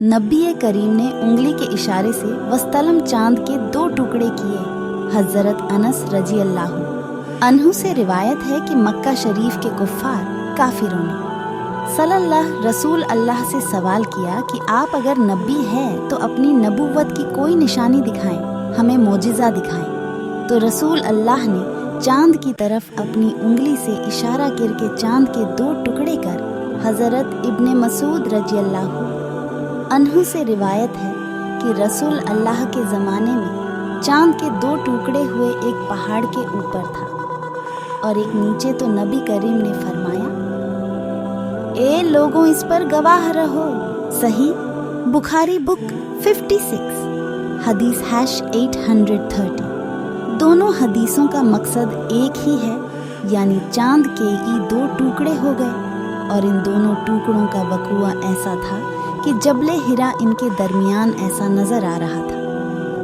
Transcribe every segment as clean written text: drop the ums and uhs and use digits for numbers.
नबी करीम ने उंगली के इशारे से वस्तलम चांद के 2 टुकड़े किए। हजरत अनस रजी अल्लाह अन्हु से रिवायत है कि मक्का शरीफ के कुफ्फार काफिरों ने सल्लल्लाहु रसूल अल्लाह से सवाल किया कि आप अगर नबी हैं तो अपनी नबुव्वत की कोई निशानी दिखाएं, हमें मोजिज़ा दिखाएं। तो रसूल अल्लाह ने चांद की तरफ अपनी उंगली से इशारा करके चांद के 2 टुकड़े कर हजरत इब्ने मसूद रजी अल्लाह अन्हु से रिवायत है कि रसूल अल्लाह के ज़माने में चांद के 2 टुकड़े हुए एक पहाड़ के ऊपर था और एक नीचे। तो नबी करीम ने फरमाया, ए लोगों इस पर गवाह रहो। सही बुखारी बुक 56 हदीस #830। दोनों हदीसों का मकसद एक ही है, यानी चांद के ही 2 टुकड़े हो गए और इन दोनों टुकड़ों का वक़ुआ ऐसा था कि जबले हिरा इनके दरमियान ऐसा नजर आ रहा था।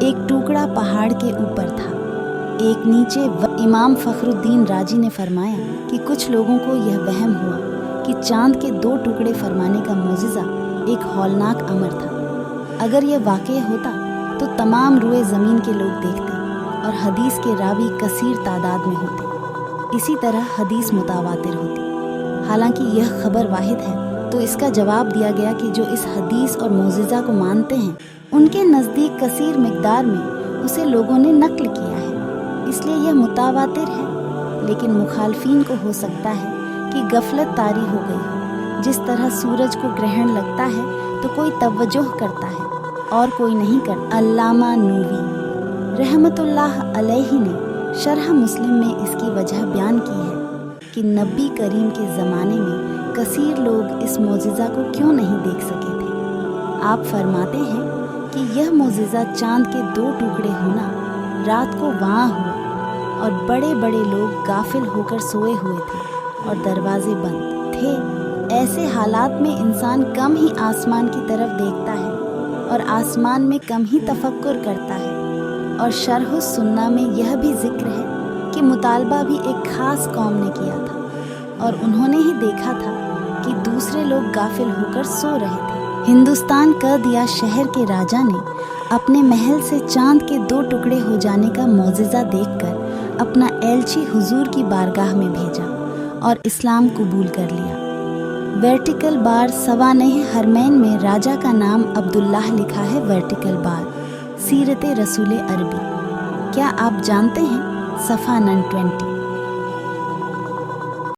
एक टुकड़ा पहाड़ के ऊपर था, एक नीचे। इमाम फखरुद्दीन राजी ने फरमाया कि कुछ लोगों को यह वहम हुआ कि चांद के 2 टुकड़े फरमाने का मोजिज़ा एक हौलनाक अमर था। अगर यह वाक़ई होता तो तमाम रुए ज़मीन के लोग देखते और हदीस के रावी कसीर तादाद में होते। इसी तरह हदीस मुतावातिर होती। हालांकि यह खबर वाहिद है, तो इसका जवाब दिया गया कि जो इस हदीस और मोजिज़ा को मानते हैं उनके नज़दीक कसीर मिक़दार में उसे लोगों ने नक़ल किया है, इसलिए यह मुतावातिर है। लेकिन मुखालफीन को हो सकता है कि गफलत तारी हो गई हो। जिस तरह सूरज को ग्रहण लगता है तो कोई तवज्जोह करता है और कोई नहीं करता। अल्लामा नूवी रहमतुल्लाह अलैहि ने शरह मुस्लिम में इसकी वजह बयान की है कि नबी करीम के ज़माने में कसीर लोग इस मोजिज़ा को क्यों नहीं देख सके थे। आप फरमाते हैं कि यह मोजिज़ा चांद के 2 टुकड़े होना रात को वहाँ हुआ और बड़े बड़े लोग गाफिल होकर सोए हुए थे और दरवाजे बंद थे। ऐसे हालात में इंसान कम ही आसमान की तरफ देखता है और आसमान में कम ही तफक्कुर करता है। और शरह सुन्ना में यह भी जिक्र है कि मुतालबा भी एक ख़ास कौम ने किया था और उन्होंने ही देखा था कि दूसरे लोग गाफिल होकर सो रहे थे। हिंदुस्तान का दिया शहर के राजा ने अपने महल से चांद के 2 टुकड़े हो जाने का मौजिज़ा देखकर अपना एलची हुजूर की बारगाह में भेजा और इस्लाम कबूल कर लिया। वर्टिकल बार सवानेह हरमैन में राजा का नाम अब्दुल्लाह लिखा है। वर्टिकल बार सीरत रसूल अरबी। क्या आप जानते हैं? सफ़ा 920।